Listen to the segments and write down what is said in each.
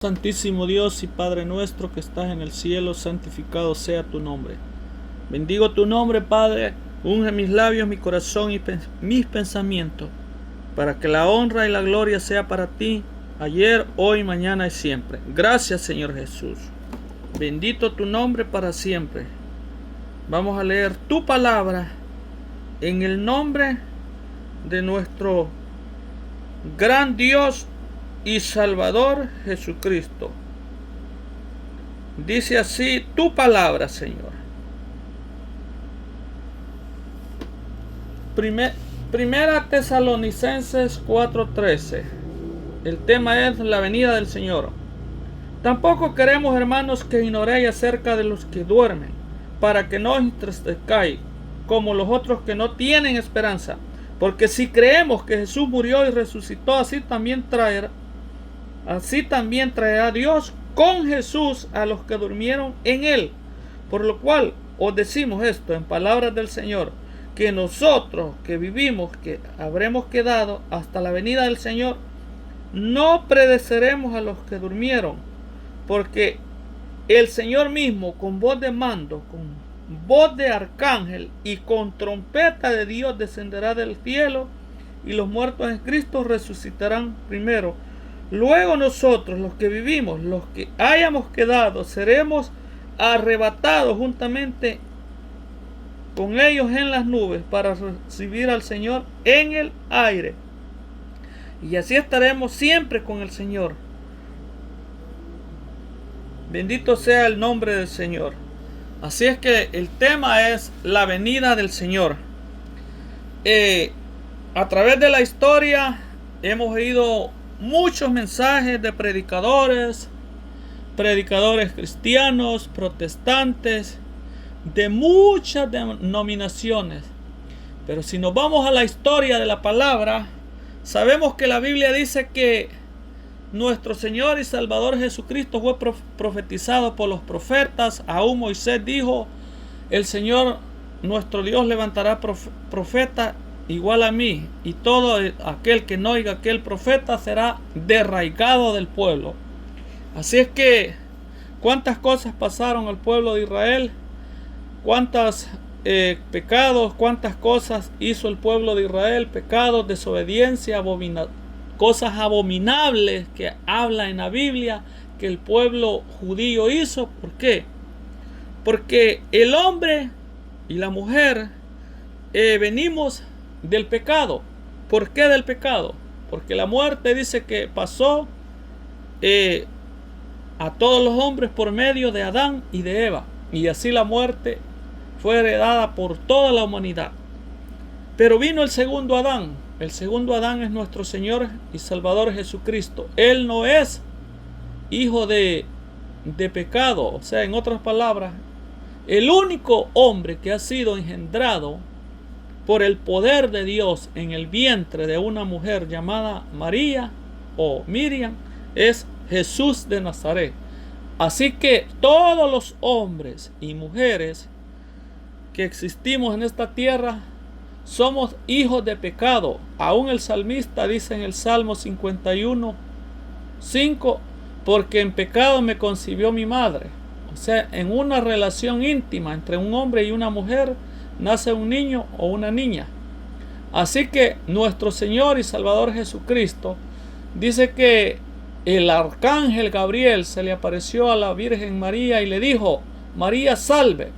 Santísimo Dios y Padre nuestro que estás en el cielo, santificado sea tu nombre. Bendigo tu nombre, Padre. Unge mis labios, mi corazón y mis pensamientos, para que la honra y la gloria sea para ti, ayer, hoy, mañana y siempre. Gracias, Señor Jesús. Bendito tu nombre para siempre. Vamos a leer tu palabra en el nombre de nuestro gran Dios y Salvador Jesucristo. Dice así tu palabra, Señor. Primera Tesalonicenses 4:13. El tema es la venida del Señor. Tampoco queremos, hermanos, que ignoréis acerca de los que duermen, para que no os entristezcáis como los otros que no tienen esperanza. Porque si creemos que Jesús murió y resucitó, así también traerá Dios con Jesús a los que durmieron en él. Por lo cual os decimos esto en palabras del Señor, que nosotros que vivimos, que habremos quedado hasta la venida del Señor, no predeceremos a los que durmieron, porque el Señor mismo, con voz de mando, con voz de arcángel y con trompeta de Dios, descenderá del cielo, y los muertos en Cristo resucitarán primero. Luego nosotros, los que vivimos, los que hayamos quedado, seremos arrebatados juntamente con ellos en las nubes para recibir al Señor en el aire. Y así estaremos siempre con el Señor. Bendito sea el nombre del Señor. Así es que el tema es la venida del Señor. A través de la historia hemos oído muchos mensajes de predicadores cristianos, protestantes, de muchas denominaciones. Pero si nos vamos a la historia de la palabra, sabemos que la Biblia dice que nuestro Señor y Salvador Jesucristo fue profetizado por los profetas. Aún Moisés dijo: el Señor nuestro Dios levantará profeta igual a mí, y todo aquel que no oiga aquel profeta será desarraigado del pueblo. Así es que cuántas cosas pasaron al pueblo de Israel, cuántos pecados, cuántas cosas hizo el pueblo de Israel, pecados, desobediencia, cosas abominables que habla en la Biblia que el pueblo judío hizo. ¿Por qué? Porque el hombre y la mujer venimos del pecado. ¿Por qué del pecado? Porque la muerte dice que pasó a todos los hombres por medio de Adán y de Eva, y así la muerte fue heredada por toda la humanidad. Pero vino el segundo Adán. El segundo Adán es nuestro Señor y Salvador Jesucristo. Él no es hijo de pecado. O sea, en otras palabras, el único hombre que ha sido engendrado por el poder de Dios en el vientre de una mujer llamada María o Miriam es Jesús de Nazaret. Así que todos los hombres y mujeres que existimos en esta tierra somos hijos de pecado. Aún el salmista dice en el Salmo 51:5: porque en pecado me concibió mi madre. O sea, en una relación íntima entre un hombre y una mujer nace un niño o una niña. Así que nuestro Señor y Salvador Jesucristo dice que el arcángel Gabriel se le apareció a la Virgen María y le dijo: María, salve,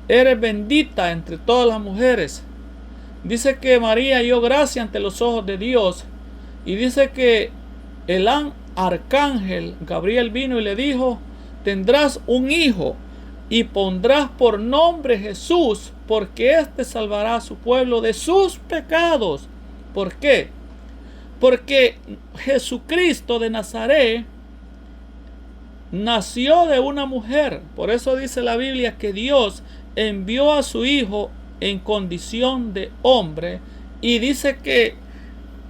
eres bendita entre todas las mujeres. Dice que María halló gracia ante los ojos de Dios, y dice que el arcángel Gabriel vino y le dijo: tendrás un hijo y pondrás por nombre Jesús, porque éste salvará a su pueblo de sus pecados. ¿Por qué? Porque Jesucristo de Nazaret nació de una mujer. Por eso dice la Biblia que Dios envió a su Hijo en condición de hombre, y dice que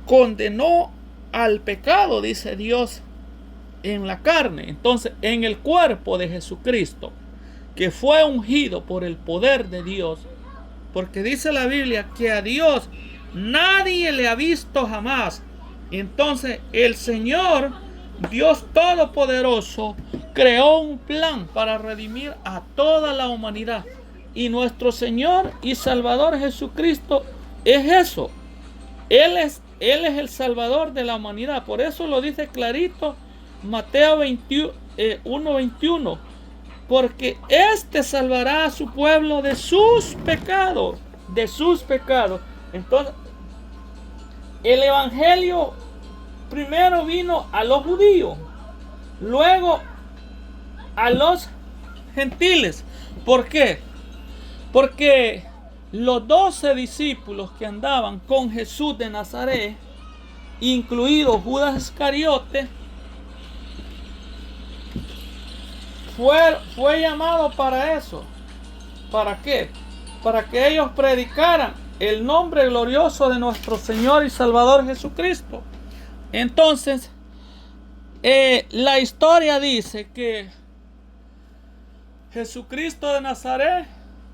condenó al pecado, dice Dios, en la carne. Entonces, en el cuerpo de Jesucristo, que fue ungido por el poder de Dios, porque dice la Biblia que a Dios nadie le ha visto jamás. Entonces el Señor Dios Todopoderoso creó un plan para redimir a toda la humanidad. Y nuestro Señor y Salvador Jesucristo es eso. Él es el Salvador de la humanidad. Por eso lo dice clarito Mateo 1:21. Porque éste salvará a su pueblo de sus pecados. De sus pecados. Entonces, el Evangelio primero vino a los judíos. Luego a los gentiles. ¿Por qué? Porque los 12 discípulos que andaban con Jesús de Nazaret, incluido Judas Iscariote, fue llamado para eso. ¿Para qué? Para que ellos predicaran el nombre glorioso de nuestro Señor y Salvador Jesucristo. Entonces, la historia dice que Jesucristo de Nazaret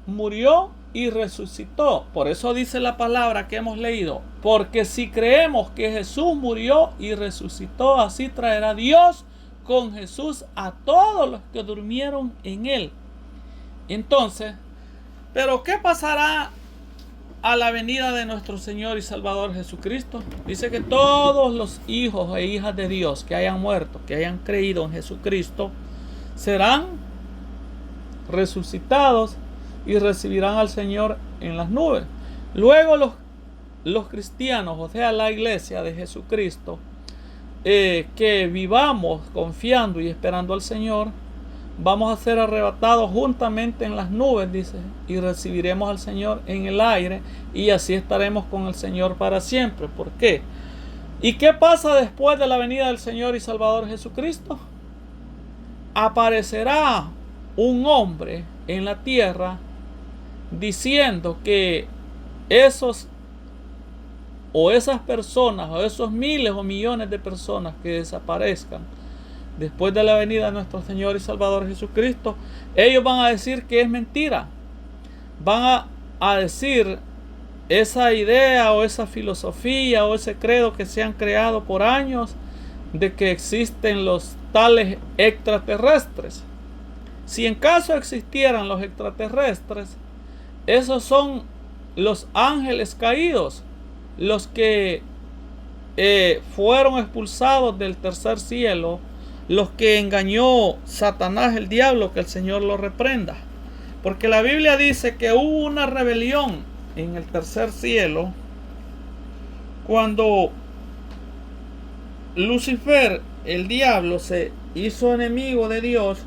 murió y resucitó. Por eso dice la palabra que hemos leído. Porque si creemos que Jesús murió y resucitó, así traerá Dios con Jesús a todos los que durmieron en él. Entonces, ¿pero qué pasará a la venida de nuestro Señor y Salvador Jesucristo? Dice que todos los hijos e hijas de Dios que hayan muerto, que hayan creído en Jesucristo, serán resucitados y recibirán al Señor en las nubes. Luego los cristianos, o sea, la iglesia de Jesucristo, que vivamos confiando y esperando al Señor, vamos a ser arrebatados juntamente en las nubes, dice, y recibiremos al Señor en el aire, y así estaremos con el Señor para siempre. ¿Por qué? ¿Y qué pasa después de la venida del Señor y Salvador Jesucristo? Aparecerá un hombre en la tierra diciendo que esas personas, o esos miles o millones de personas que desaparezcan después de la venida de nuestro Señor y Salvador Jesucristo, ellos van a decir que es mentira. Van a decir esa idea o esa filosofía o ese credo que se han creado por años de que existen los tales extraterrestres. Si en caso existieran los extraterrestres, esos son los ángeles caídos, los que fueron expulsados del tercer cielo, los que engañó Satanás, el diablo, que el Señor lo reprenda. Porque la Biblia dice que hubo una rebelión en el tercer cielo cuando Lucifer, el diablo, se hizo enemigo de Dios.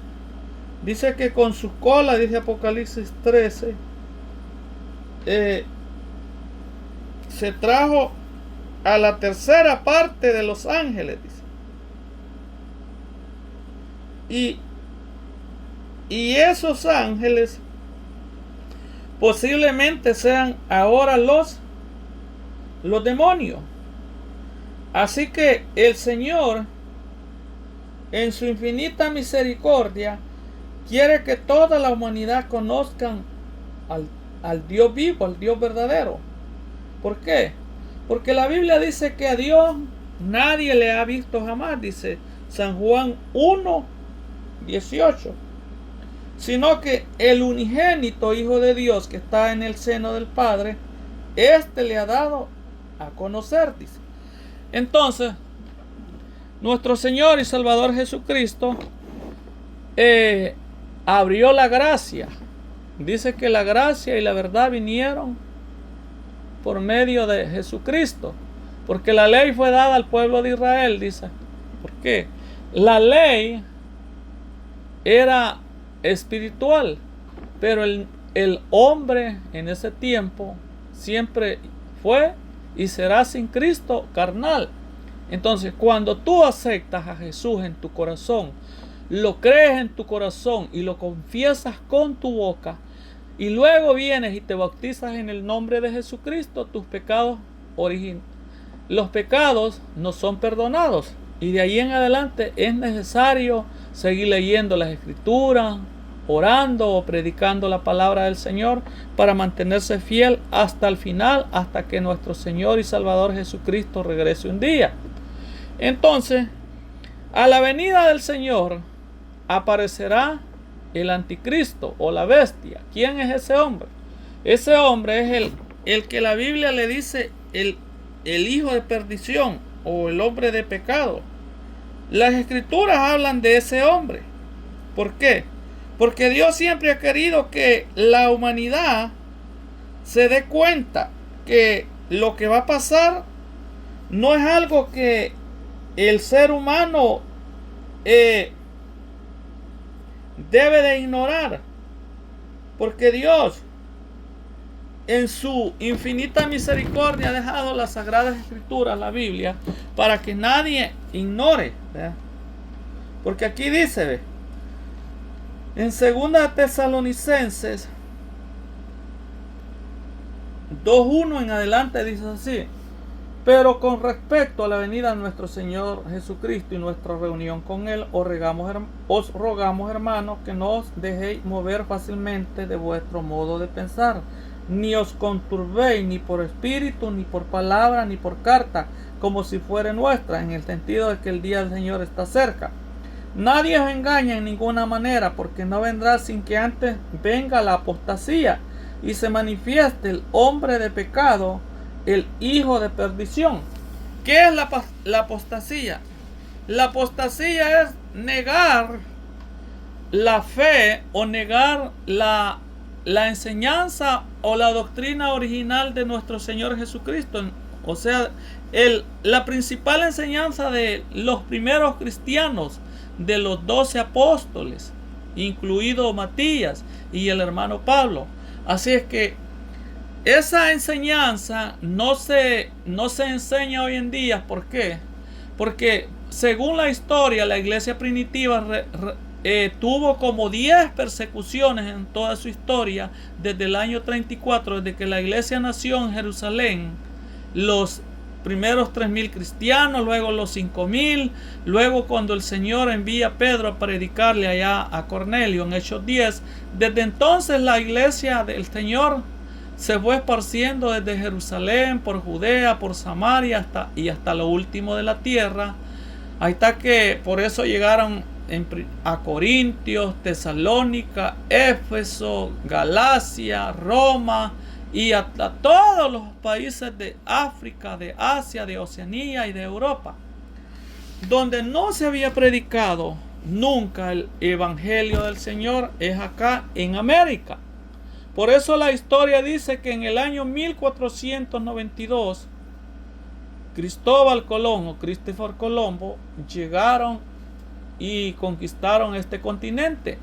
Dice que con su cola, dice Apocalipsis 13, se trajo a la tercera parte de los ángeles, dice. Y esos ángeles posiblemente sean ahora los demonios. Así que el Señor, en su infinita misericordia, quiere que toda la humanidad conozcan al Dios vivo, al Dios verdadero. ¿Por qué? Porque la Biblia dice que a Dios nadie le ha visto jamás, dice San Juan 1:18. Sino que el unigénito Hijo de Dios que está en el seno del Padre, éste le ha dado a conocer, dice. Entonces, nuestro Señor y Salvador Jesucristo abrió la gracia. Dice que la gracia y la verdad vinieron por medio de Jesucristo. Porque la ley fue dada al pueblo de Israel, dice. ¿Por qué? La ley era espiritual, pero el hombre en ese tiempo siempre fue y será sin Cristo carnal. Entonces, cuando tú aceptas a Jesús en tu corazón, lo crees en tu corazón y lo confiesas con tu boca, y luego vienes y te bautizas en el nombre de Jesucristo, tus pecados los pecados no son perdonados. Y de ahí en adelante es necesario seguir leyendo las Escrituras, orando o predicando la palabra del Señor para mantenerse fiel hasta el final, hasta que nuestro Señor y Salvador Jesucristo regrese un día. Entonces, A la venida del Señor aparecerá el anticristo o la bestia. ¿Quién es ese hombre? Ese hombre es el que la Biblia le dice el hijo de perdición o el hombre de pecado. Las escrituras hablan de ese hombre. ¿Por qué? Porque Dios siempre ha querido que la humanidad se dé cuenta que lo que va a pasar no es algo que el ser humano debe de ignorar, porque Dios en su infinita misericordia ha dejado las sagradas escrituras, la Biblia, para que nadie ignore, ¿verdad? Porque aquí dice, ¿ve? En 2 Tesalonicenses 2:1 en adelante dice así: pero con respecto a la venida de nuestro Señor Jesucristo y nuestra reunión con Él, os rogamos, hermanos, que no os dejéis mover fácilmente de vuestro modo de pensar, ni os conturbéis ni por espíritu, ni por palabra, ni por carta, como si fuera nuestra, en el sentido de que el día del Señor está cerca. Nadie os engaña en ninguna manera, porque no vendrá sin que antes venga la apostasía y se manifieste el hombre de pecado, el hijo de perdición. ¿Qué es la apostasía? La apostasía es negar la fe o negar la enseñanza o la doctrina original de nuestro Señor Jesucristo. O sea, la principal enseñanza de los primeros cristianos, de los 12 apóstoles, incluido Matías y el hermano Pablo. Así es que esa enseñanza no se enseña hoy en día. ¿Por qué? Porque según la historia, la iglesia primitiva tuvo como 10 persecuciones en toda su historia desde el año 34, desde que la iglesia nació en Jerusalén. Los primeros 3,000 cristianos, luego los 5,000, luego cuando el Señor envía a Pedro a predicarle allá a Cornelio en Hechos 10. Desde entonces la iglesia del Señor se fue esparciendo desde Jerusalén, por Judea, por Samaria hasta lo último de la tierra. Ahí está que por eso llegaron a Corintios, Tesalónica, Éfeso, Galacia, Roma y hasta todos los países de África, de Asia, de Oceanía y de Europa, donde no se había predicado nunca el evangelio del Señor, es acá en América. Por eso la historia dice que en el año 1492 Cristóbal Colón o Christopher Colombo llegaron y conquistaron este continente.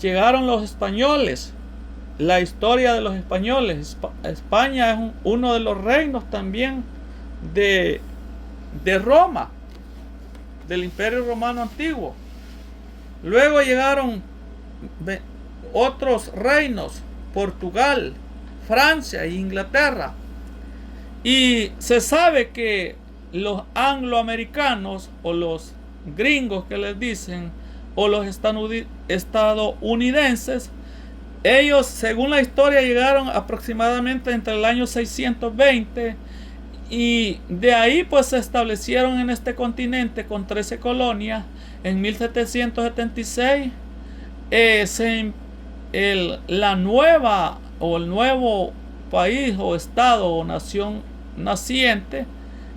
Llegaron los españoles. La historia de los españoles. España es uno de los reinos también de Roma, del Imperio Romano Antiguo. Luego llegaron otros reinos, Portugal, Francia e Inglaterra. Y se sabe que los angloamericanos o los gringos que les dicen, o los estadounidenses, ellos según la historia llegaron aproximadamente entre el año 620 y de ahí pues se establecieron en este continente con 13 colonias. En 1776 la nueva o el nuevo país o estado o nación naciente,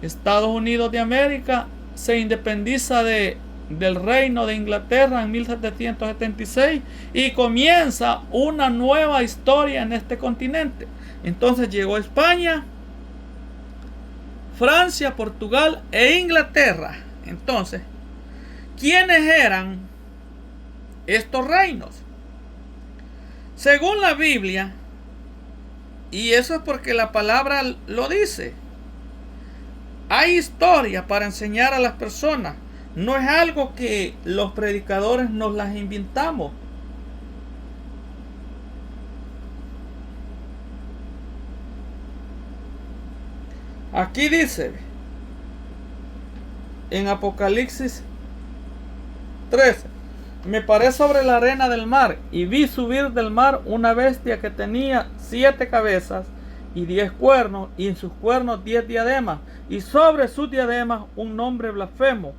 Estados Unidos de América, se independiza del reino de Inglaterra en 1776 y comienza una nueva historia en este continente. Entonces llegó España, Francia, Portugal e Inglaterra. Entonces, ¿quiénes eran estos reinos? Según la Biblia, y eso es porque la palabra lo dice, hay historia para enseñar a las personas. No es algo que los predicadores nos las inventamos. Aquí dice en Apocalipsis 13: me paré sobre la arena del mar y vi subir del mar una bestia que tenía 7 cabezas y 10 cuernos, y en sus cuernos 10 diademas, y sobre sus diademas un nombre blasfemo.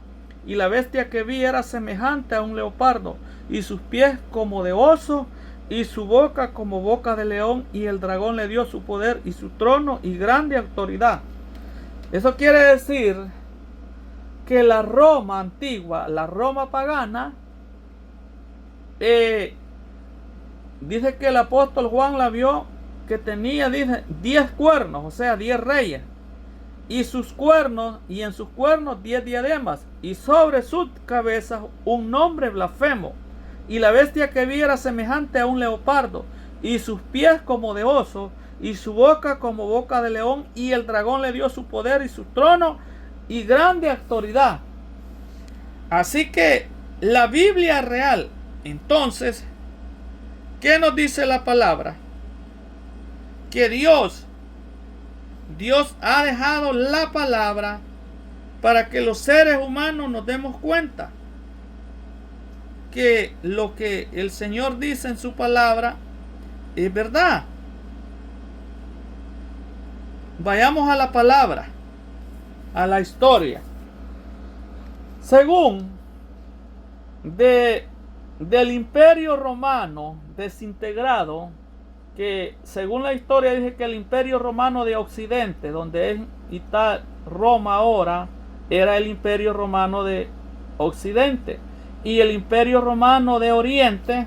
y la bestia que vi era semejante a un leopardo, y sus pies como de oso, y su boca como boca de león, y el dragón le dio su poder y su trono y grande autoridad. Eso quiere decir que la Roma antigua, la Roma pagana, dice que el apóstol Juan la vio que tenía, dice, 10 cuernos, o sea, 10 reyes, y sus cuernos, y en sus cuernos 10 diademas, y sobre sus cabezas un nombre blasfemo. Y la bestia que vi era semejante a un leopardo, y sus pies como de oso, y su boca como boca de león, y el dragón le dio su poder y su trono y grande autoridad. Así que la Biblia real, entonces, ¿qué nos dice la palabra? Que Dios ha dejado la palabra para que los seres humanos nos demos cuenta que lo que el Señor dice en su palabra es verdad. Vayamos a la palabra, a la historia. Según del Imperio Romano desintegrado, que según la historia dice que el Imperio Romano de Occidente, donde es Roma ahora, era el Imperio Romano de Occidente, y el Imperio Romano de Oriente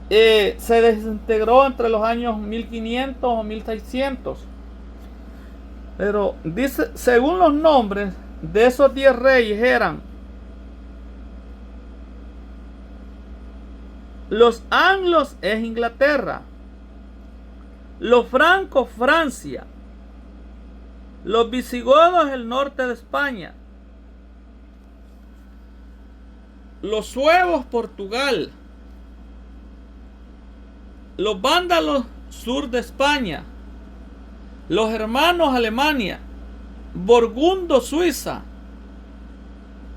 se desintegró entre los años 1500 o 1600. Pero dice, según los nombres de esos 10 reyes eran: los anglos es Inglaterra, los francos Francia, los visigodos el norte de España, los suevos Portugal, los vándalos sur de España, los germanos Alemania, Burgundos Suiza,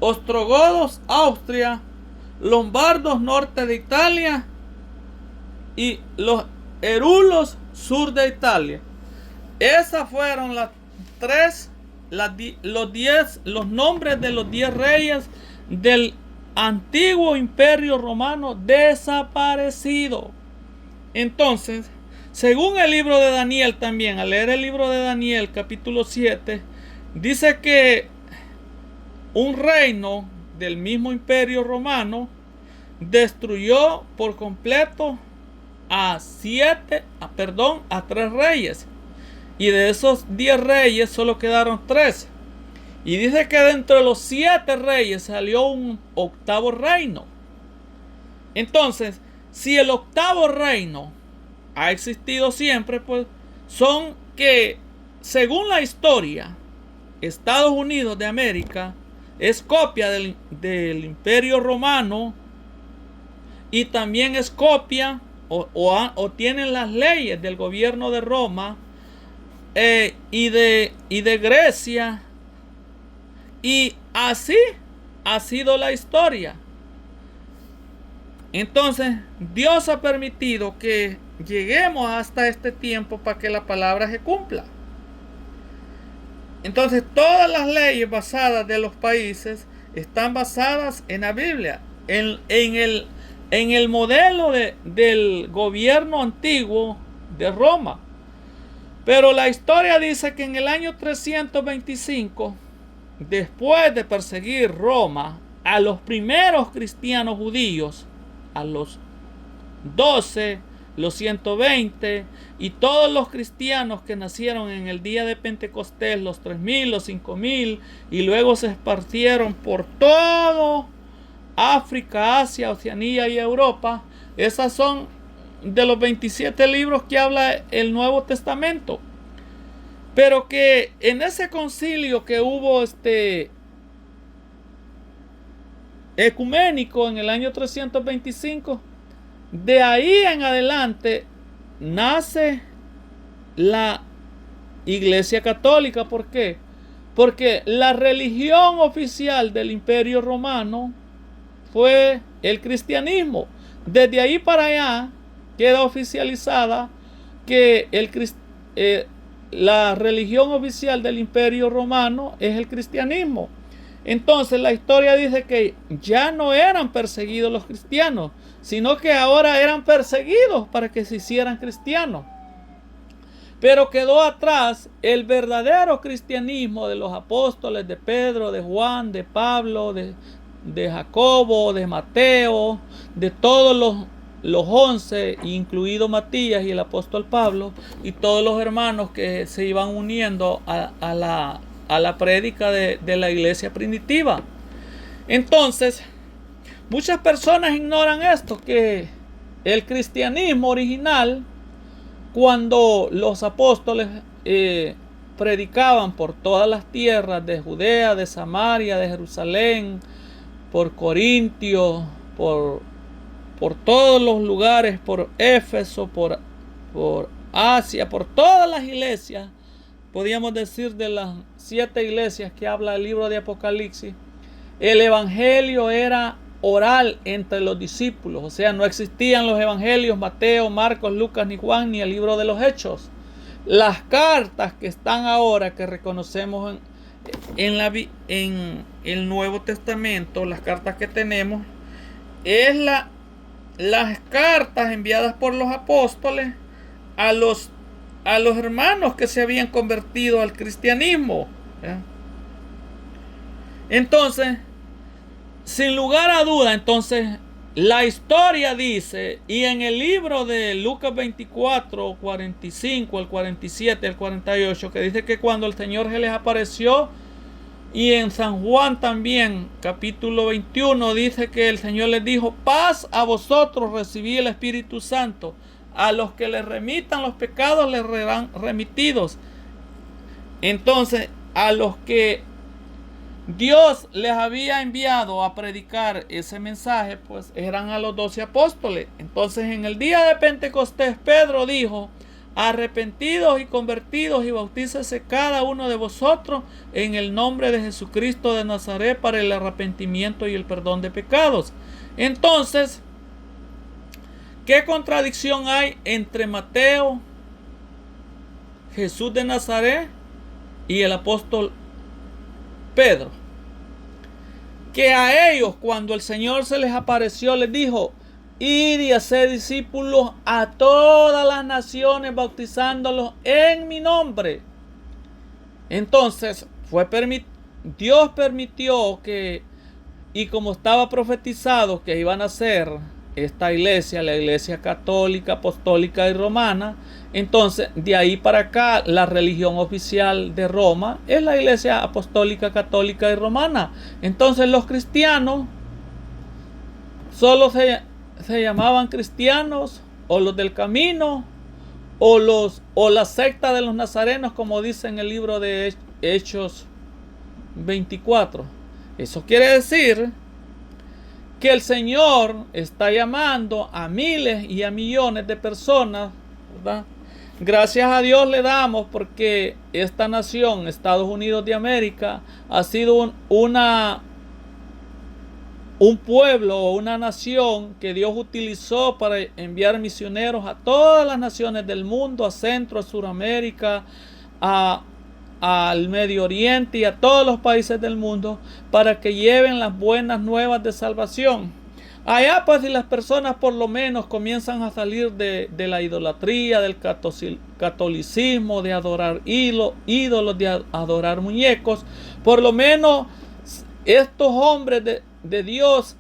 ostrogodos Austria, lombardos norte de Italia y los erulos sur de Italia. Esas fueron los nombres de los 10 reyes del antiguo Imperio Romano desaparecido. Entonces, según el libro de Daniel también, al leer el libro de Daniel capítulo 7, dice que un reino del mismo Imperio Romano destruyó por completo a 3 reyes, y de esos 10 reyes solo quedaron 3, y dice que dentro de los 7 reyes salió un 8º reino. Entonces, si el 8º reino ha existido siempre, pues son que, según la historia, Estados Unidos de América es copia del Imperio Romano, y también es copia o tienen las leyes del gobierno de Roma y de Grecia, y así ha sido la historia. Entonces Dios ha permitido que lleguemos hasta este tiempo para que la palabra se cumpla. Entonces todas las leyes basadas de los países están basadas en la Biblia, en el modelo del gobierno antiguo de Roma. Pero la historia dice que en el año 325, después de perseguir Roma a los primeros cristianos judíos, a los 12, los 120 y todos los cristianos que nacieron en el día de Pentecostés, los 3000, los 5000, y luego se esparcieron por todo África, Asia, Oceanía y Europa. Esas son de los 27 libros que habla el Nuevo Testamento. Pero que en ese concilio que hubo ecuménico en el año 325, de ahí en adelante nace la Iglesia Católica. ¿Por qué? Porque la religión oficial del Imperio Romano fue el cristianismo. Desde ahí para allá queda oficializada que la religión oficial del Imperio Romano es el cristianismo. Entonces la historia dice que ya no eran perseguidos los cristianos, sino que ahora eran perseguidos para que se hicieran cristianos. Pero quedó atrás el verdadero cristianismo de los apóstoles, de Pedro, de Juan, de Pablo, de Jacobo, de Mateo, de todos los 11, incluido Matías y el apóstol Pablo, y todos los hermanos que se iban uniendo a la prédica de la iglesia primitiva. Entonces, muchas personas ignoran esto, que el cristianismo original, cuando los apóstoles predicaban por todas las tierras de Judea, de Samaria, de Jerusalén, por Corintio, por todos los lugares, por Éfeso, por Asia, por todas las iglesias, podríamos decir de las 7 iglesias que habla el libro de Apocalipsis, el evangelio era oral entre los discípulos. O sea, no existían los evangelios Mateo, Marcos, Lucas, ni Juan, ni el libro de los Hechos. Las cartas que están ahora, que reconocemos en el Nuevo Testamento, las cartas que tenemos, es las cartas enviadas por los apóstoles a los hermanos que se habían convertido al cristianismo. Entonces, sin lugar a duda, entonces, la historia dice, y en el libro de Lucas 24, 45, el 47, el 48, que dice que cuando el Señor se les apareció, y en San Juan también, capítulo 21, dice que el Señor les dijo: paz a vosotros, recibí el Espíritu Santo. A los que les remitan los pecados les serán remitidos. Entonces, a los que Dios les había enviado a predicar ese mensaje, pues eran a los 12 apóstoles. Entonces, en el día de Pentecostés, Pedro dijo: arrepentidos y convertidos y bautícese cada uno de vosotros en el nombre de Jesucristo de Nazaret para el arrepentimiento y el perdón de pecados. Entonces, ¿qué contradicción hay entre Mateo, Jesús de Nazaret y el apóstol Pedro? Que a ellos, cuando el Señor se les apareció, les dijo: id y hacer discípulos a todas las naciones, bautizándolos en mi nombre. Entonces, Dios permitió que, y como estaba profetizado que iban a ser esta iglesia, la iglesia católica, apostólica y romana, entonces de ahí para acá la religión oficial de Roma es la iglesia apostólica, católica y romana. Entonces los cristianos solo se llamaban cristianos, o los del camino, o la secta de los nazarenos, como dice en el libro de Hechos 24. Eso quiere decir que el Señor está llamando a miles y a millones de personas, ¿verdad? Gracias a Dios le damos, porque esta nación, Estados Unidos de América, ha sido un pueblo o una nación que Dios utilizó para enviar misioneros a todas las naciones del mundo, a Centro, a Suramérica, al Medio Oriente y a todos los países del mundo, para que lleven las buenas nuevas de salvación. Allá pues, si las personas por lo menos comienzan a salir de la idolatría, del catolicismo, de adorar ídolos, de adorar muñecos, por lo menos estos hombres de Dios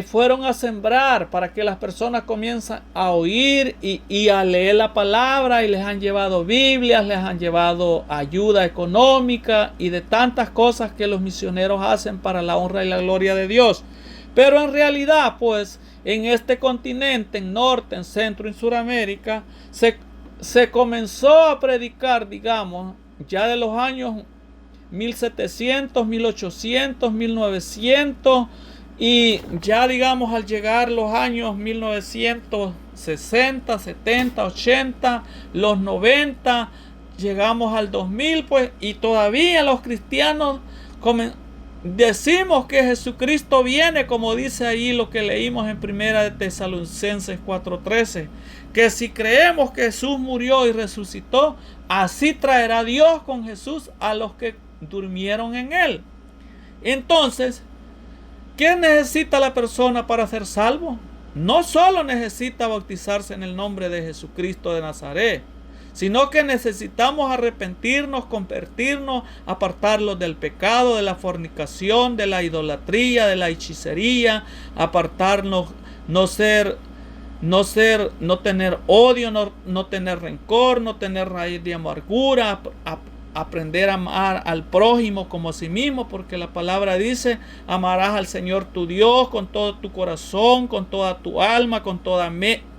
fueron a sembrar para que las personas comiencen a oír y a leer la palabra, y les han llevado Biblias, les han llevado ayuda económica y de tantas cosas que los misioneros hacen para la honra y la gloria de Dios. Pero en realidad, pues, en este continente, en Norte, en Centro y en Suramérica, se comenzó a predicar, digamos, ya de los años 1700, 1800, 1900, y ya, digamos, al llegar los años 1960, 70, 80, los 90, llegamos al 2000, pues, y todavía los cristianos decimos que Jesucristo viene, como dice ahí lo que leímos en Primera de Tesalonicenses 4:13, que si creemos que Jesús murió y resucitó, así traerá Dios con Jesús a los que durmieron en él. Entonces, ¿qué necesita la persona para ser salvo? No solo necesita bautizarse en el nombre de Jesucristo de Nazaret, sino que necesitamos arrepentirnos, convertirnos, apartarlos del pecado, de la fornicación, de la idolatría, de la hechicería, apartarnos, no tener odio, no tener rencor, no tener raíz de amargura, aprender a amar al prójimo como a sí mismo, porque la palabra dice: amarás al Señor tu Dios con todo tu corazón, con toda tu alma, con toda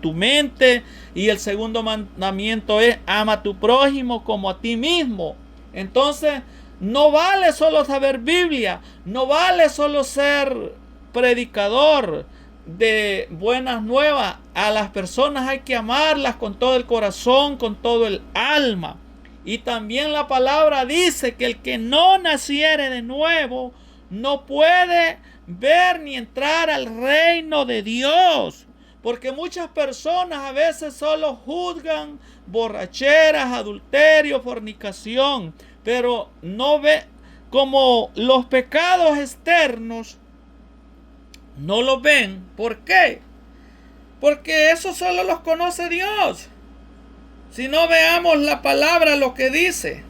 tu mente. Y el segundo mandamiento es: ama a tu prójimo como a ti mismo. Entonces, no vale solo saber Biblia, no vale solo ser predicador de buenas nuevas. A las personas hay que amarlas con todo el corazón, con todo el alma. Y también la palabra dice que el que no naciere de nuevo no puede ver ni entrar al reino de Dios. Porque muchas personas a veces solo juzgan borracheras, adulterio, fornicación, pero no ve como los pecados externos, no los ven. ¿Por qué? Porque eso solo los conoce Dios. Si no, veamos la palabra, lo que dice.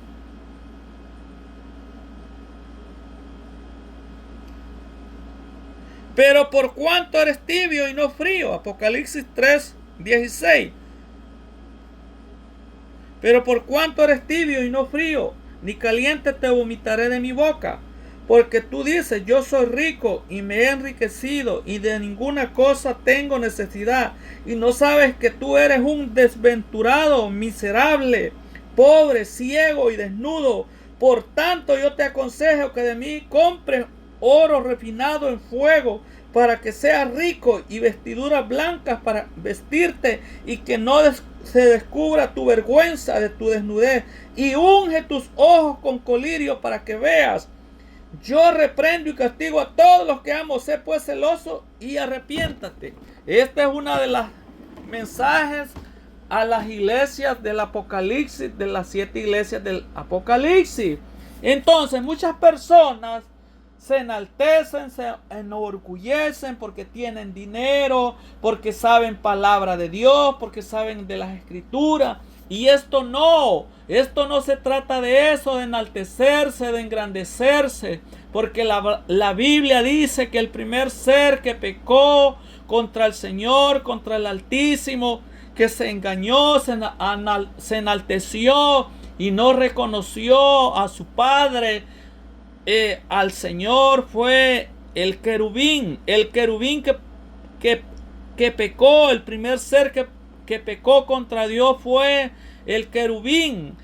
Pero por cuanto eres tibio y no frío, Apocalipsis 3:16. Pero por cuanto eres tibio y no frío, ni caliente, te vomitaré de mi boca. Porque tú dices: yo soy rico y me he enriquecido y de ninguna cosa tengo necesidad. Y no sabes que tú eres un desventurado, miserable, pobre, ciego y desnudo. Por tanto, yo te aconsejo que de mí compres oro refinado en fuego, para que seas rico, y vestiduras blancas para vestirte, y que no se descubra tu vergüenza de tu desnudez. Y unge tus ojos con colirio para que veas. Yo reprendo y castigo a todos los que amo. Sé pues celoso y arrepiéntate. Este es uno de los mensajes a las iglesias del Apocalipsis, de las 7 iglesias del Apocalipsis. Entonces, muchas personas se enaltecen, se enorgullecen porque tienen dinero, porque saben palabra de Dios, porque saben de las escrituras. Y esto no se trata de eso, de enaltecerse, de engrandecerse, porque la Biblia dice que el primer ser que pecó contra el Señor, contra el Altísimo, que se engañó, se enalteció y no reconoció a su Padre, al Señor, fue el querubín que pecó. El primer ser que pecó contra Dios fue el querubín.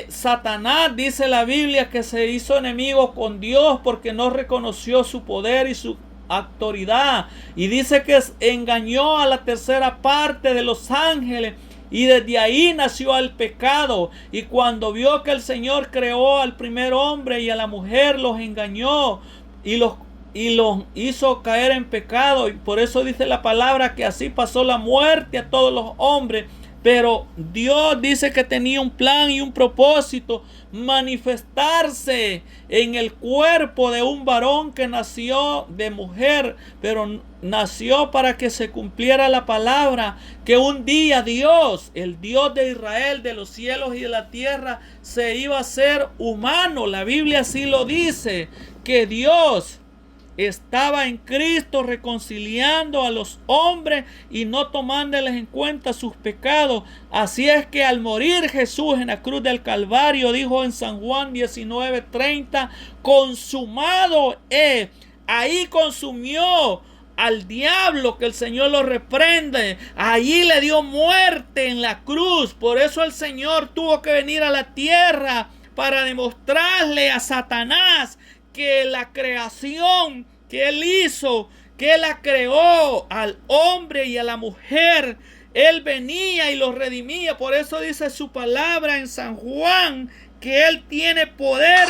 Satanás, dice la Biblia, que se hizo enemigo con Dios porque no reconoció su poder y su autoridad, y dice que engañó a la tercera parte de los ángeles, y desde ahí nació el pecado. Y cuando vio que el Señor creó al primer hombre y a la mujer, los engañó y los hizo caer en pecado. Y por eso dice la palabra que así pasó la muerte a todos los hombres. Pero Dios dice que tenía un plan y un propósito: manifestarse en el cuerpo de un varón que nació de mujer, pero nació para que se cumpliera la palabra, que un día Dios, el Dios de Israel, de los cielos y de la tierra, se iba a hacer humano. La Biblia así lo dice, que Dios estaba en Cristo reconciliando a los hombres y no tomándoles en cuenta sus pecados. Así es que al morir Jesús en la cruz del Calvario, dijo en San Juan 19:30, consumado es. Ahí consumió al diablo, que el Señor lo reprende. Allí le dio muerte en la cruz. Por eso el Señor tuvo que venir a la tierra para demostrarle a Satanás que la creación que Él hizo, que Él la creó al hombre y a la mujer, Él venía y los redimía. Por eso dice su palabra en San Juan, que Él tiene poder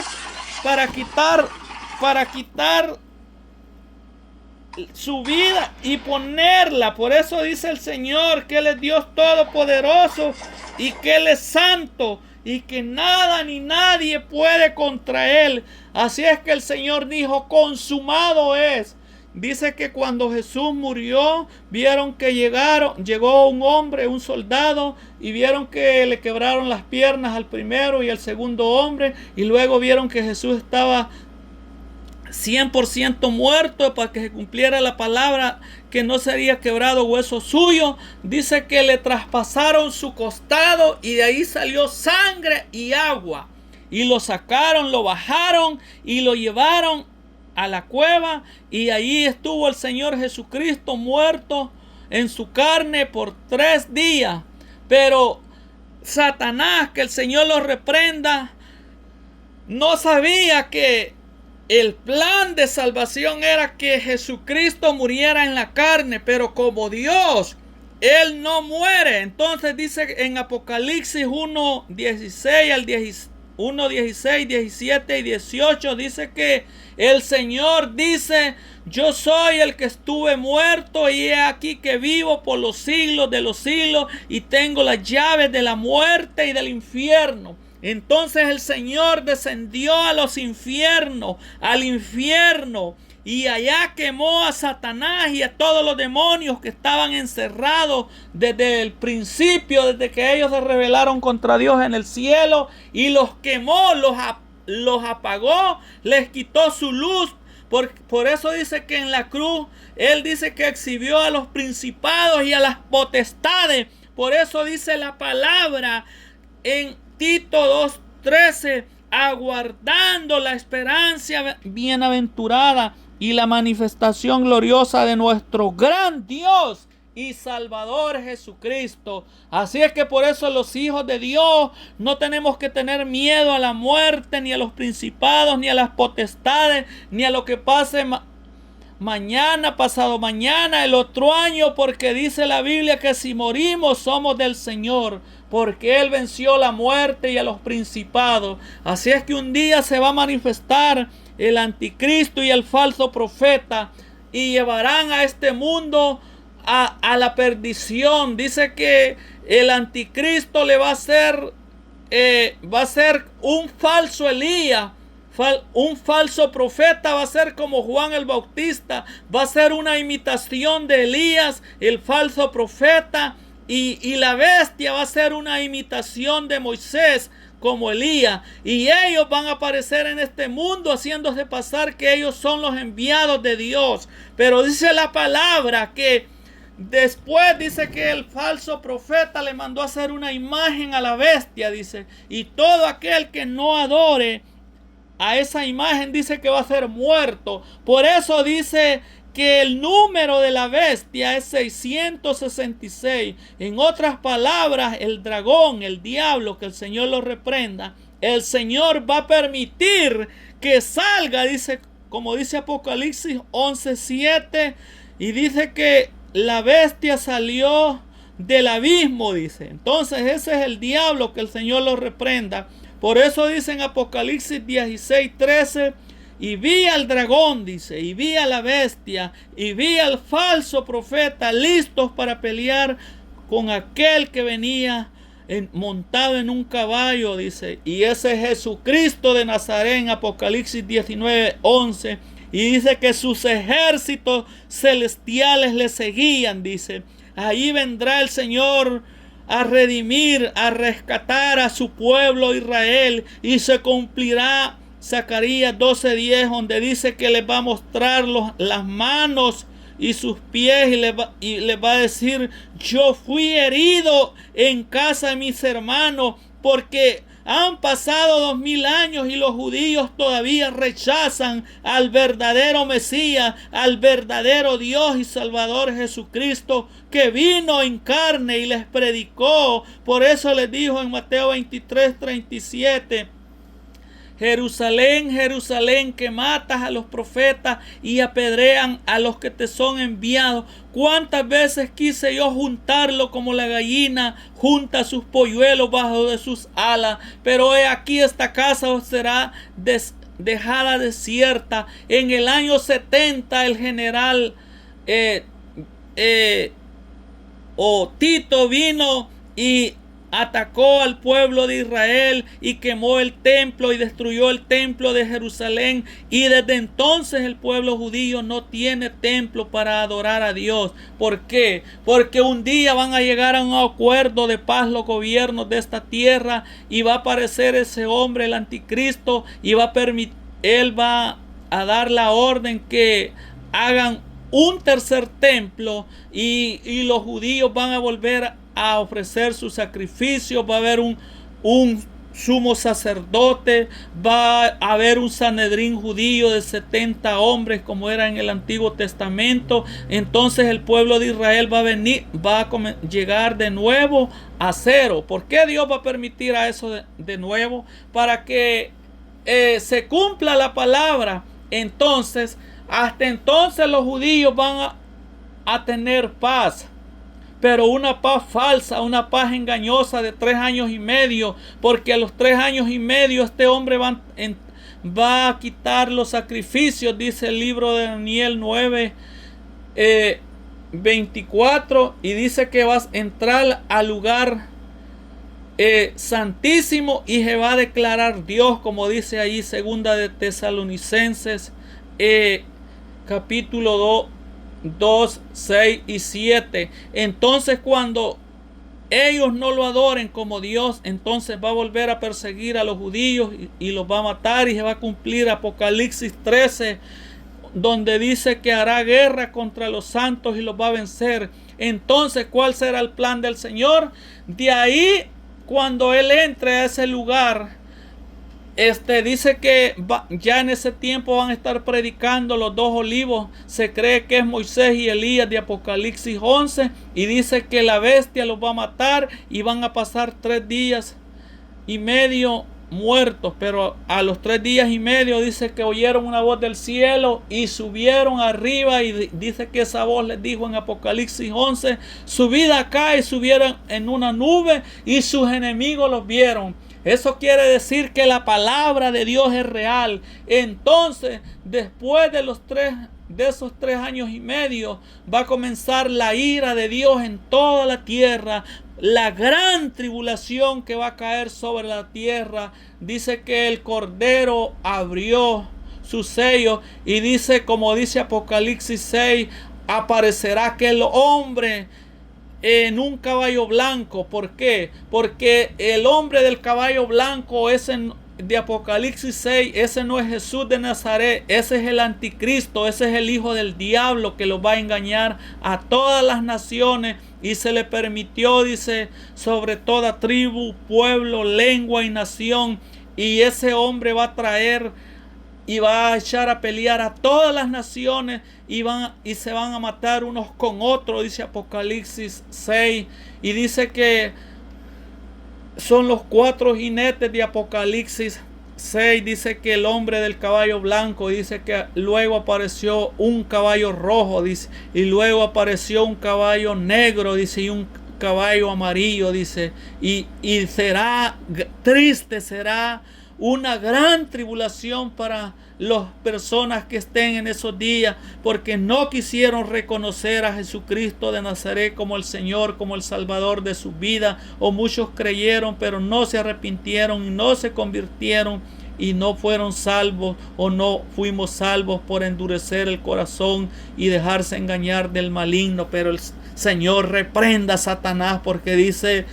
para quitar su vida y ponerla. Por eso dice el Señor que Él es Dios todopoderoso y que Él es santo, y que nada ni nadie puede contra él. Así es que el Señor dijo, consumado es. Dice que cuando Jesús murió, vieron que llegó un hombre, un soldado, y vieron que le quebraron las piernas al primero y al segundo hombre, y luego vieron que Jesús estaba 100% muerto, para que se cumpliera la palabra que no sería quebrado hueso suyo. Dice que le traspasaron su costado y de ahí salió sangre y agua, y lo sacaron, lo bajaron y lo llevaron a la cueva, y allí estuvo el Señor Jesucristo muerto en su carne por 3 días. Pero Satanás, que el Señor lo reprenda, no sabía que el plan de salvación era que Jesucristo muriera en la carne, pero como Dios, Él no muere. Entonces dice en Apocalipsis 1:16 al 1:16, 17 y 18, dice que el Señor dice, yo soy el que estuve muerto y he aquí que vivo por los siglos de los siglos y tengo las llaves de la muerte y del infierno. Entonces el Señor descendió a los infiernos, al infierno, y allá quemó a Satanás y a todos los demonios que estaban encerrados desde el principio, desde que ellos se rebelaron contra Dios en el cielo, y los quemó, los apagó, les quitó su luz. Por eso dice que en la cruz Él dice que exhibió a los principados y a las potestades. Por eso dice la palabra en Tito 2:13, aguardando la esperanza bienaventurada y la manifestación gloriosa de nuestro gran Dios y Salvador Jesucristo. Así es que por eso los hijos de Dios no tenemos que tener miedo a la muerte, ni a los principados, ni a las potestades, ni a lo que pase mañana, pasado mañana, el otro año, porque dice la Biblia que si morimos somos del Señor, porque Él venció la muerte y a los principados. Así es que un día se va a manifestar el anticristo y el falso profeta, y llevarán a este mundo a la perdición. Dice que el anticristo le va a ser un falso Elías, un falso profeta, va a ser como Juan el Bautista, va a ser una imitación de Elías, el falso profeta, y la bestia va a ser una imitación de Moisés como Elías, y ellos van a aparecer en este mundo haciéndose pasar que ellos son los enviados de Dios. Pero dice la palabra que después dice que el falso profeta le mandó a hacer una imagen a la bestia, dice, y todo aquel que no adore a esa imagen dice que va a ser muerto. Por eso dice que el número de la bestia es 666. En otras palabras, el dragón, el diablo, que el Señor lo reprenda, el Señor va a permitir que salga, dice, como dice Apocalipsis 11:7, y dice que la bestia salió del abismo, dice. Entonces ese es el diablo, que el Señor lo reprenda. Por eso dice en Apocalipsis 16:13, y vi al dragón, dice, y vi a la bestia, y vi al falso profeta listos para pelear con aquel que venía montado en un caballo, dice. Y ese es Jesucristo de Nazaret en Apocalipsis 19:11. Y dice que sus ejércitos celestiales le seguían, dice. Ahí vendrá el Señor a redimir, a rescatar a su pueblo Israel, y se cumplirá Zacarías 12:10, donde dice que les va a mostrar las manos y sus pies, y les va a decir, yo fui herido en casa de mis hermanos, porque han pasado 2000 años y los judíos todavía rechazan al verdadero Mesías, al verdadero Dios y Salvador Jesucristo, que vino en carne y les predicó. Por eso les dijo en Mateo 23:37, Jerusalén, Jerusalén, que matas a los profetas y apedrean a los que te son enviados. ¿Cuántas veces quise yo juntarlo como la gallina junta sus polluelos bajo de sus alas? Pero he aquí, esta casa os será dejada desierta. En el año 70 el general Tito vino y atacó al pueblo de Israel y quemó el templo y destruyó el templo de Jerusalén, y desde entonces el pueblo judío no tiene templo para adorar a Dios. ¿Por qué? Porque un día van a llegar a un acuerdo de paz los gobiernos de esta tierra, y va a aparecer ese hombre, el anticristo, y él va a dar la orden que hagan un tercer templo, y los judíos van a volver a ofrecer sus sacrificios. Va a haber un sumo sacerdote, va a haber un Sanedrín judío de 70 hombres como era en el Antiguo Testamento. Entonces el pueblo de Israel va a llegar de nuevo a cero. ¿Por qué Dios va a permitir a eso de nuevo? Para que se cumpla la palabra. Entonces, hasta entonces los judíos van a tener paz, pero una paz falsa, una paz engañosa de 3 años y medio, porque a los 3 años y medio este hombre va a quitar los sacrificios, dice el libro de Daniel 9, 24, y dice que vas a entrar al lugar santísimo, y se va a declarar Dios, como dice ahí segunda de Tesalonicenses capítulo 2, 6 y 7. Entonces cuando ellos no lo adoren como Dios, entonces va a volver a perseguir a los judíos y los va a matar, y se va a cumplir Apocalipsis 13, donde dice que hará guerra contra los santos y los va a vencer. Entonces, ¿cuál será el plan del Señor? De ahí, cuando Él entre a ese lugar, dice que ya en ese tiempo van a estar predicando los 2 olivos. Se cree que es Moisés y Elías de Apocalipsis 11. Y dice que la bestia los va a matar y van a pasar 3 días y medio muertos. Pero a los 3 días y medio dice que oyeron una voz del cielo y subieron arriba. Y dice que esa voz les dijo en Apocalipsis 11: subid acá, y subieron en una nube y sus enemigos los vieron. Eso quiere decir que la palabra de Dios es real. Entonces, después de esos 3 años y medio, va a comenzar la ira de Dios en toda la tierra. La gran tribulación que va a caer sobre la tierra. Dice que el Cordero abrió sus sellos, y dice, como dice Apocalipsis 6, aparecerá aquel hombre en un caballo blanco. ¿Por qué? Porque el hombre del caballo blanco, ese de Apocalipsis 6, ese no es Jesús de Nazaret, ese es el anticristo, ese es el hijo del diablo que los va a engañar a todas las naciones. Y se le permitió, dice, sobre toda tribu, pueblo, lengua y nación. Y ese hombre va a traer y va a echar a pelear a todas las naciones, y se van a matar unos con otros, dice Apocalipsis 6. Y dice que son los 4 jinetes de Apocalipsis 6. Dice que el hombre del caballo blanco, dice que luego apareció un caballo rojo, dice, y luego apareció un caballo negro, dice, y un caballo amarillo, dice, y será triste, será una gran tribulación para las personas que estén en esos días, porque no quisieron reconocer a Jesucristo de Nazaret como el Señor, como el Salvador de su vida. O muchos creyeron, pero no se arrepintieron y no se convirtieron, y no fueron salvos, o no fuimos salvos por endurecer el corazón y dejarse engañar del maligno. Pero el Señor reprenda a Satanás, porque dice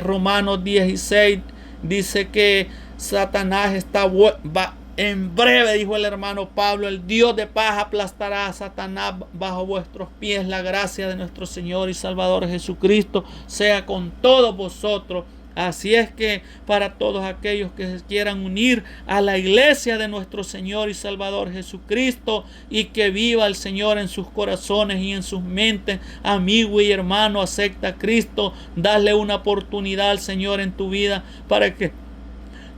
Romanos 16, dice que Satanás va en breve, dijo el hermano Pablo, el Dios de paz aplastará a Satanás bajo vuestros pies. La gracia de nuestro Señor y Salvador Jesucristo sea con todos vosotros. Así es que para todos aquellos que se quieran unir a la iglesia de nuestro Señor y Salvador Jesucristo, y que viva el Señor en sus corazones y en sus mentes, amigo y hermano, acepta a Cristo, dale una oportunidad al Señor en tu vida para que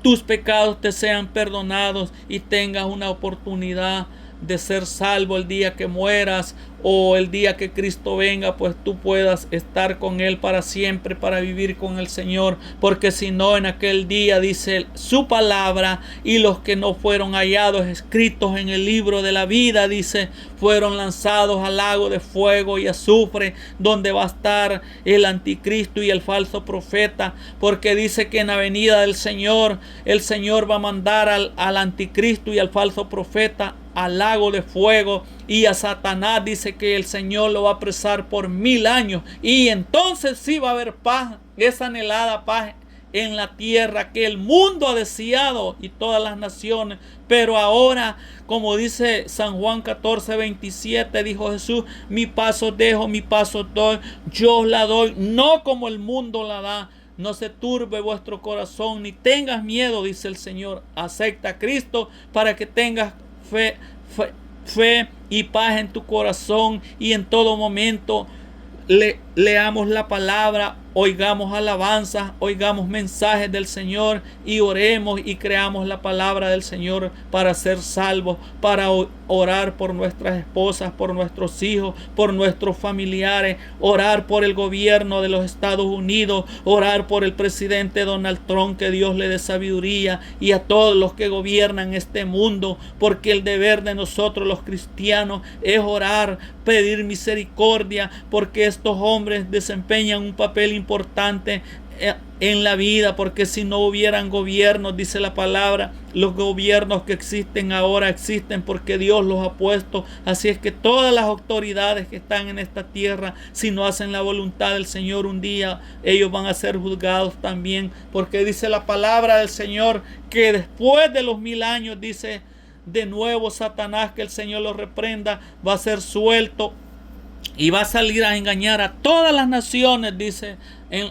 tus pecados te sean perdonados y tengas una oportunidad de ser salvo el día que mueras o el día que Cristo venga, pues tú puedas estar con Él para siempre, para vivir con el Señor. Porque si no, en aquel día, dice su palabra, y los que no fueron hallados escritos en el libro de la vida, dice, fueron lanzados al lago de fuego y azufre, donde va a estar el anticristo y el falso profeta. Porque dice que en la venida del Señor, el Señor va a mandar al anticristo y al falso profeta al lago de fuego, y a Satanás dice que el Señor lo va a apresar por 1000 años, y entonces sí va a haber paz, esa anhelada paz en la tierra que el mundo ha deseado y todas las naciones. Pero ahora, como dice San Juan 14:27, dijo Jesús: mi paz os dejo, mi paz os doy, yo os la doy, no como el mundo la da. No se turbe vuestro corazón, ni tengas miedo, dice el Señor. Acepta a Cristo para que tengas fe y paz en tu corazón, y en todo momento leamos la palabra, oigamos alabanzas, oigamos mensajes del Señor, y oremos y creamos la palabra del Señor para ser salvos, para orar por nuestras esposas, por nuestros hijos, por nuestros familiares, orar por el gobierno de los Estados Unidos, orar por el presidente Donald Trump, que Dios le dé sabiduría, y a todos los que gobiernan este mundo, porque el deber de nosotros los cristianos es orar, pedir misericordia, porque estos hombres desempeñan un papel importante en la vida, porque si no hubieran gobiernos, dice la palabra, los gobiernos que existen ahora existen porque Dios los ha puesto. Así es que todas las autoridades que están en esta tierra, si no hacen la voluntad del Señor, un día ellos van a ser juzgados también, porque dice la palabra del Señor que después de los 1000 años, dice, de nuevo Satanás, que el Señor lo reprenda, va a ser suelto y va a salir a engañar a todas las naciones, dice,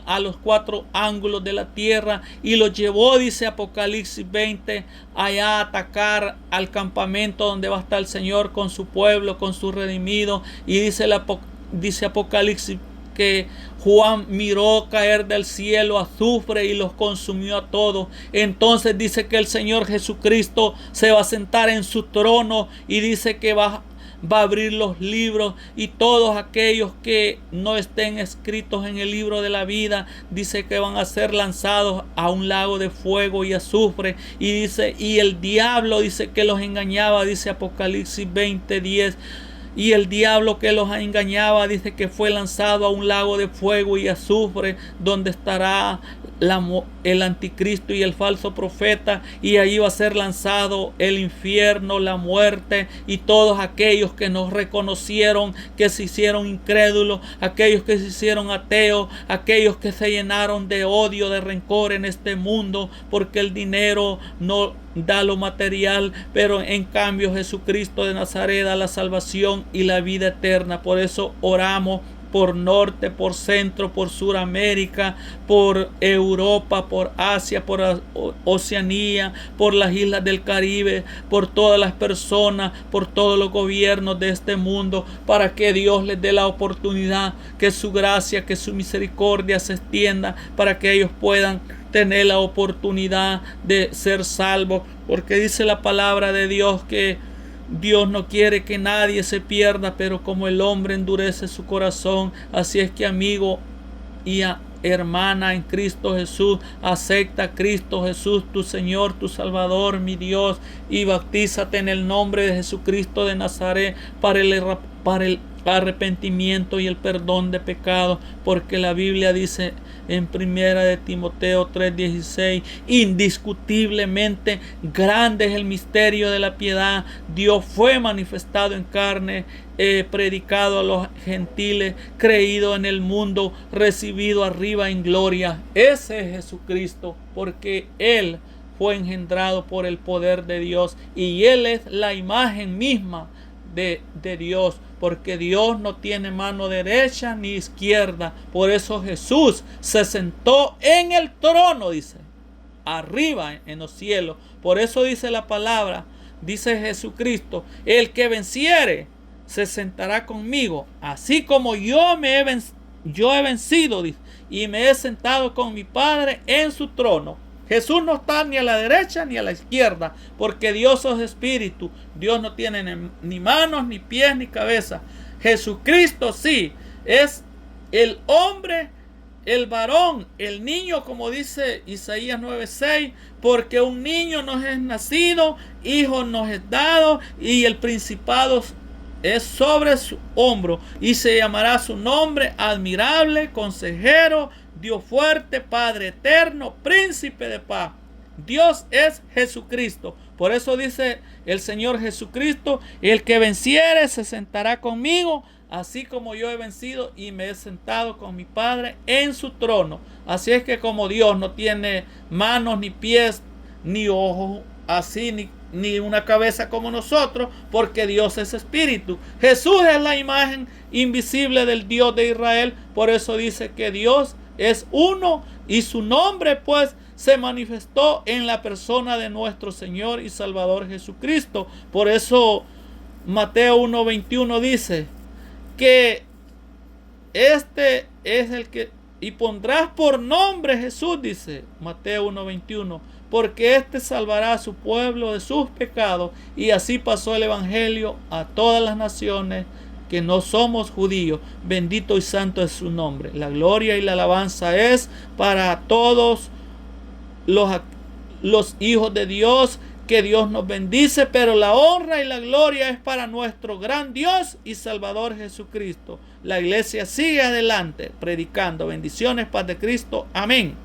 a los 4 ángulos de la tierra, y los llevó, dice Apocalipsis 20, allá a atacar al campamento donde va a estar el Señor con su pueblo, con su redimido. Y dice Apocalipsis que Juan miró caer del cielo azufre y los consumió a todos. Entonces dice que el Señor Jesucristo se va a sentar en su trono, y dice que va a abrir los libros, y todos aquellos que no estén escritos en el libro de la vida, dice que van a ser lanzados a un lago de fuego y azufre. Y dice, y el diablo, dice, que los engañaba, dice Apocalipsis 20:10, y el diablo que los engañaba, dice que fue lanzado a un lago de fuego y azufre, donde estará el anticristo y el falso profeta, y allí va a ser lanzado el infierno, la muerte, y todos aquellos que no reconocieron, que se hicieron incrédulos, aquellos que se hicieron ateos, aquellos que se llenaron de odio, de rencor en este mundo, porque el dinero no da lo material, pero en cambio Jesucristo de Nazaret da la salvación y la vida eterna. Por eso oramos por norte, por centro, por Suramérica, por Europa, por Asia, por Oceanía, por las islas del Caribe, por todas las personas, por todos los gobiernos de este mundo, para que Dios les dé la oportunidad, que su gracia, que su misericordia se extienda, para que ellos puedan tener la oportunidad de ser salvos. Porque dice la palabra de Dios que Dios no quiere que nadie se pierda, pero como el hombre endurece su corazón, así es que, amigo y hermana en Cristo Jesús, acepta a Cristo Jesús, tu Señor, tu Salvador, mi Dios, y bautízate en el nombre de Jesucristo de Nazaret para el arrepentimiento y el perdón de pecados, porque la Biblia dice en 1 de Timoteo 3:16, indiscutiblemente grande es el misterio de la piedad. Dios fue manifestado en carne, predicado a los gentiles, creído en el mundo, recibido arriba en gloria. Ese es Jesucristo, porque Él fue engendrado por el poder de Dios, y Él es la imagen misma de Dios, porque Dios no tiene mano derecha ni izquierda. Por eso Jesús se sentó en el trono, dice, arriba en los cielos. Por eso dice la palabra, dice Jesucristo, el que venciere se sentará conmigo, así como yo he vencido, dice, y me he sentado con mi Padre en su trono. Jesús no está ni a la derecha ni a la izquierda, porque Dios es espíritu. Dios no tiene ni manos, ni pies, ni cabeza. Jesucristo sí, es el hombre, el varón, el niño, como dice Isaías 9:6, porque un niño nos es nacido, hijo nos es dado, y el principado es sobre su hombro, y se llamará su nombre admirable, consejero, Dios fuerte, Padre eterno, príncipe de paz. Dios es Jesucristo. Por eso dice el Señor Jesucristo: el que venciere se sentará conmigo, así como yo he vencido y me he sentado con mi Padre en su trono. Así es que como Dios no tiene manos, ni pies, ni ojos, así ni una cabeza como nosotros, porque Dios es espíritu. Jesús es la imagen invisible del Dios de Israel. Por eso dice que Dios es uno, y su nombre pues se manifestó en la persona de nuestro Señor y Salvador Jesucristo. Por eso Mateo 1:21 dice que este es el que, y pondrás por nombre Jesús, dice Mateo 1:21, porque éste salvará a su pueblo de sus pecados. Y así pasó el evangelio a todas las naciones que no somos judíos. Bendito y santo es su nombre. La gloria y la alabanza es para todos los hijos de Dios, que Dios nos bendice, pero la honra y la gloria es para nuestro gran Dios y Salvador Jesucristo. La iglesia sigue adelante predicando. Bendiciones, paz de Cristo. Amén.